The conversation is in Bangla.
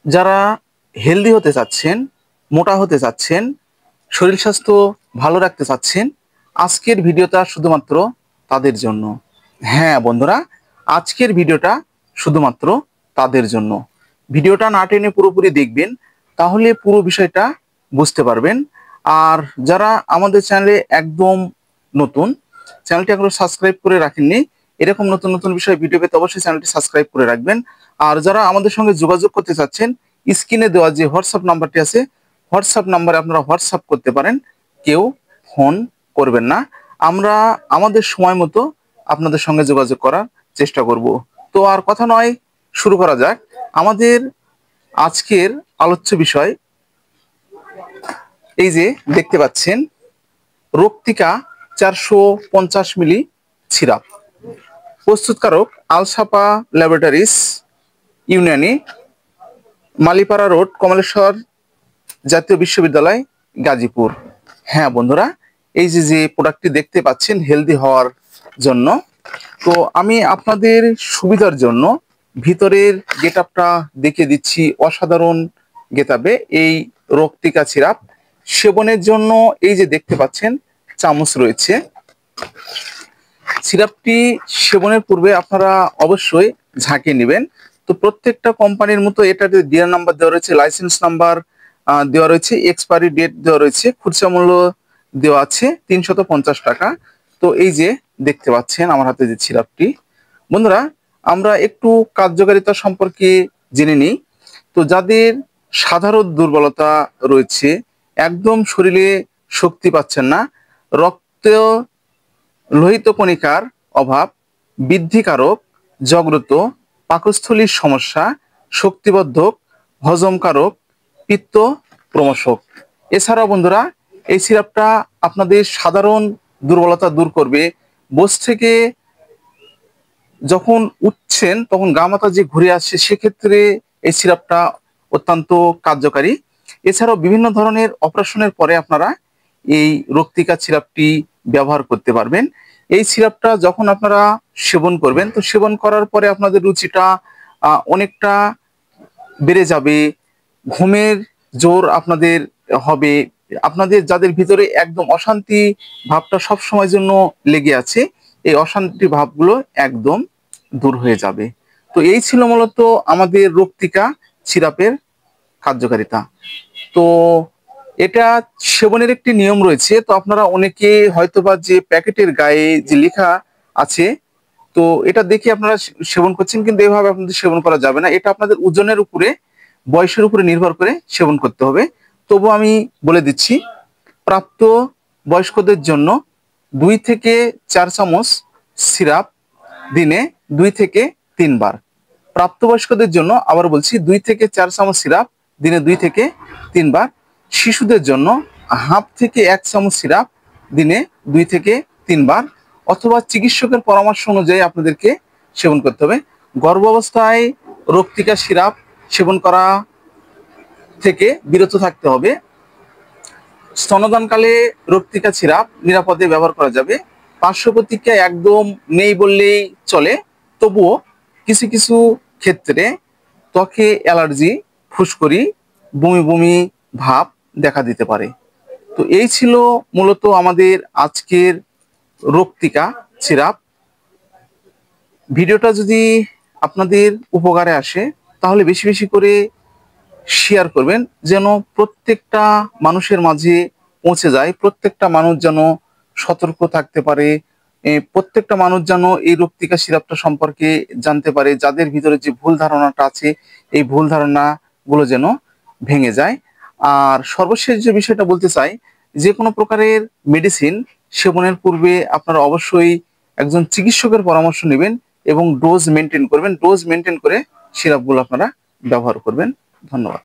যারা হেলদি হতে চাচ্ছেন, মোটা হতে চাচ্ছেন, শরীর স্বাস্থ্য ভালো রাখতে চাচ্ছেন, আজকের ভিডিওটা শুধুমাত্র তাদের জন্য। হ্যাঁ বন্ধুরা, আজকের ভিডিওটা শুধুমাত্র তাদের জন্য। ভিডিওটা না টেনে পুরোপুরি দেখবেন, তাহলে পুরো বিষয়টা বুঝতে পারবেন। আর যারা আমাদের চ্যানেলে একদম নতুন, চ্যানেলটি এখনো সাবস্ক্রাইব করে রাখেননি, এরকম নতুন নতুন বিষয় ভিডিও পেতে অবশ্যই চ্যানেলটি সাবস্ক্রাইব করে রাখবেন। আর যারা আমাদের সঙ্গে যোগাযোগ করতে চাচ্ছেন, স্ক্রিনে দেওয়া যে হোয়াটসঅ্যাপ নাম্বারটি আছে, হোয়াটসঅ্যাপ নাম্বারে আপনারা হোয়াটসঅ্যাপ করতে পারেন, কেউ ফোন করবেন না। আমরা আমাদের সময় মতো আপনাদের সঙ্গে যোগাযোগ করার চেষ্টা করব। তো আর কথা নয়, শুরু করা যাক। আমাদের আজকের আলোচ্য বিষয় এই যে দেখতে পাচ্ছেন, রক্তিকা 450 মিলি সিরাপ। প্রস্তুতকারক আলসাপা ল্যাবরেটরিজ, ইউনানি, মালিপাড়া রোড, কমলেশ্বর জাতীয় বিশ্ববিদ্যালয়, গাজীপুর। হ্যাঁ বন্ধুরা, এই যে যে প্রোডাক্টটি দেখতে পাচ্ছেন হেলদি হওয়ার জন্য, তো আমি আপনাদের সুবিধার জন্য ভিতরের গেটআপটা দেখিয়ে দিচ্ছি। অসাধারণ গেটআপে এই রক্তিকা সিরাপ সেবনের জন্য এই যে দেখতে পাচ্ছেন চামচ রয়েছে। সিরাপটি সেবনের পূর্বে আপনারা অবশ্যই ঝাঁকিয়ে নেবেন। তো প্রত্যেকটা কোম্পানির মতো এটাতে ডিআর নাম্বার দেওয়া রয়েছে, লাইসেন্স নাম্বার দেওয়া রয়েছে, এক্সপায়ারি ডেট দেওয়া রয়েছে, খুচরা মূল্য দেওয়া আছে 350 টাকা। তো এই যে দেখতে পাচ্ছেন আমার হাতে যে সিরাপটি, বন্ধুরা আমরা একটু কার্যকারিতা সম্পর্কে জেনে নিই। তো যাদের সাধারণ দুর্বলতা রয়েছে, একদম শরীরে শক্তি পাচ্ছেন না, রক্ত লোহিত কণিকার অভাব, বৃদ্ধিকারক, জগ্রত, পাকস্থলীর সমস্যা, শক্তিবর্ধক, হজমকারক, পিত্ত প্রমোশক। এছাড়াও বন্ধুরা এই সিরাপটা আপনাদের সাধারণ দুর্বলতা দূর করবে। বসে থেকে যখন উঠছেন তখন গা মাথা যে ঘুরে আসছে, সেক্ষেত্রে এই সিরাপটা অত্যন্ত কার্যকারী। এছাড়াও বিভিন্ন ধরনের অপারেশনের পরে আপনারা এই রক্তিকা সিরাপটি ব্যবহার করতে পারবেন। এই সিরাপটা যখন আপনারা সেবন করবেন, তো সেবন করার পরে আপনাদের রুচিটা অনেকটা বেড়ে যাবে, ঘুমের জোর আপনাদের হবে। আপনাদের যাদের ভিতরে একদম অশান্তি ভাবটা সব সময়ের জন্য লেগে আছে, এই অশান্তি ভাবগুলো একদম দূর হয়ে যাবে। তো এই ছিল মূলত আমাদের রক্তিকা সিরাপের কার্যকারিতা। তো এটা সেবনের একটি নিয়ম রয়েছে। তো আপনারা অনেকে হয়তোবা যে প্যাকেটের গায়ে যে লেখা আছে, তো এটা দেখে আপনারা সেবন করছেন, কিন্তু এভাবে আপনাদের সেবন করা যাবে না। এটা আপনাদের ওজনের উপরে, বয়সের উপরে নির্ভর করে সেবন করতে হবে। তবু আমি বলে দিচ্ছি, প্রাপ্ত বয়স্কদের জন্য 2 থেকে 4 চামচ সিরাপ দিনে 2 থেকে 3 বার। প্রাপ্তবয়স্কদের জন্য আবার বলছি 2 থেকে 4 চামচ সিরাপ দিনে 2 থেকে 3 বার। শিশুদের জন্য হাফ থেকে 1 চামচ সিরাপ দিনে 2 থেকে 3 বার, অথবা চিকিৎসকের পরামর্শ অনুযায়ী আপনাদেরকে সেবন করতে হবে। গর্ভাবস্থায় রক্তিকা সিরাপ সেবন করা থেকে বিরত থাকতে হবে। স্তনদানকালে রক্তিকা সিরাপ নিরাপদে ব্যবহার করা যাবে। পার্শ্ব প্রতিক্রিয়া একদম নেই বললেই চলে, তবুও কিছু কিছু ক্ষেত্রে ত্বকে অ্যালার্জি, ফুসকুড়ি, বমি বমি ভাব দেখা দিতে পারে। তো এই ছিল মূলত আমাদের আজকের রক্তিকা সিরাপ। ভিডিওটা যদি আপনাদের উপকারে আসে, তাহলে বেশি বেশি করে শেয়ার করবেন, যেন প্রত্যেকটা মানুষের মাঝে পৌঁছে যায়, প্রত্যেকটা মানুষ যেন সতর্ক থাকতে পারে, প্রত্যেকটা মানুষ যেন এই রক্তিকা সিরাপটা সম্পর্কে জানতে পারে। যাদের ভিতরে যে ভুল ধারণাটা আছে, এই ভুল ধারণাগুলো যেন ভেঙে যায়। আর সর্বশেষ যে বিষয়টা বলতে চাই, যে কোনো প্রকারের মেডিসিন সেবনের পূর্বে আপনারা অবশ্যই একজন চিকিৎসকের পরামর্শ নেবেন এবং ডোজ মেনটেন করবেন। ডোজ মেনটেন করে সিরাপগুলো আপনারা ব্যবহার করবেন। ধন্যবাদ।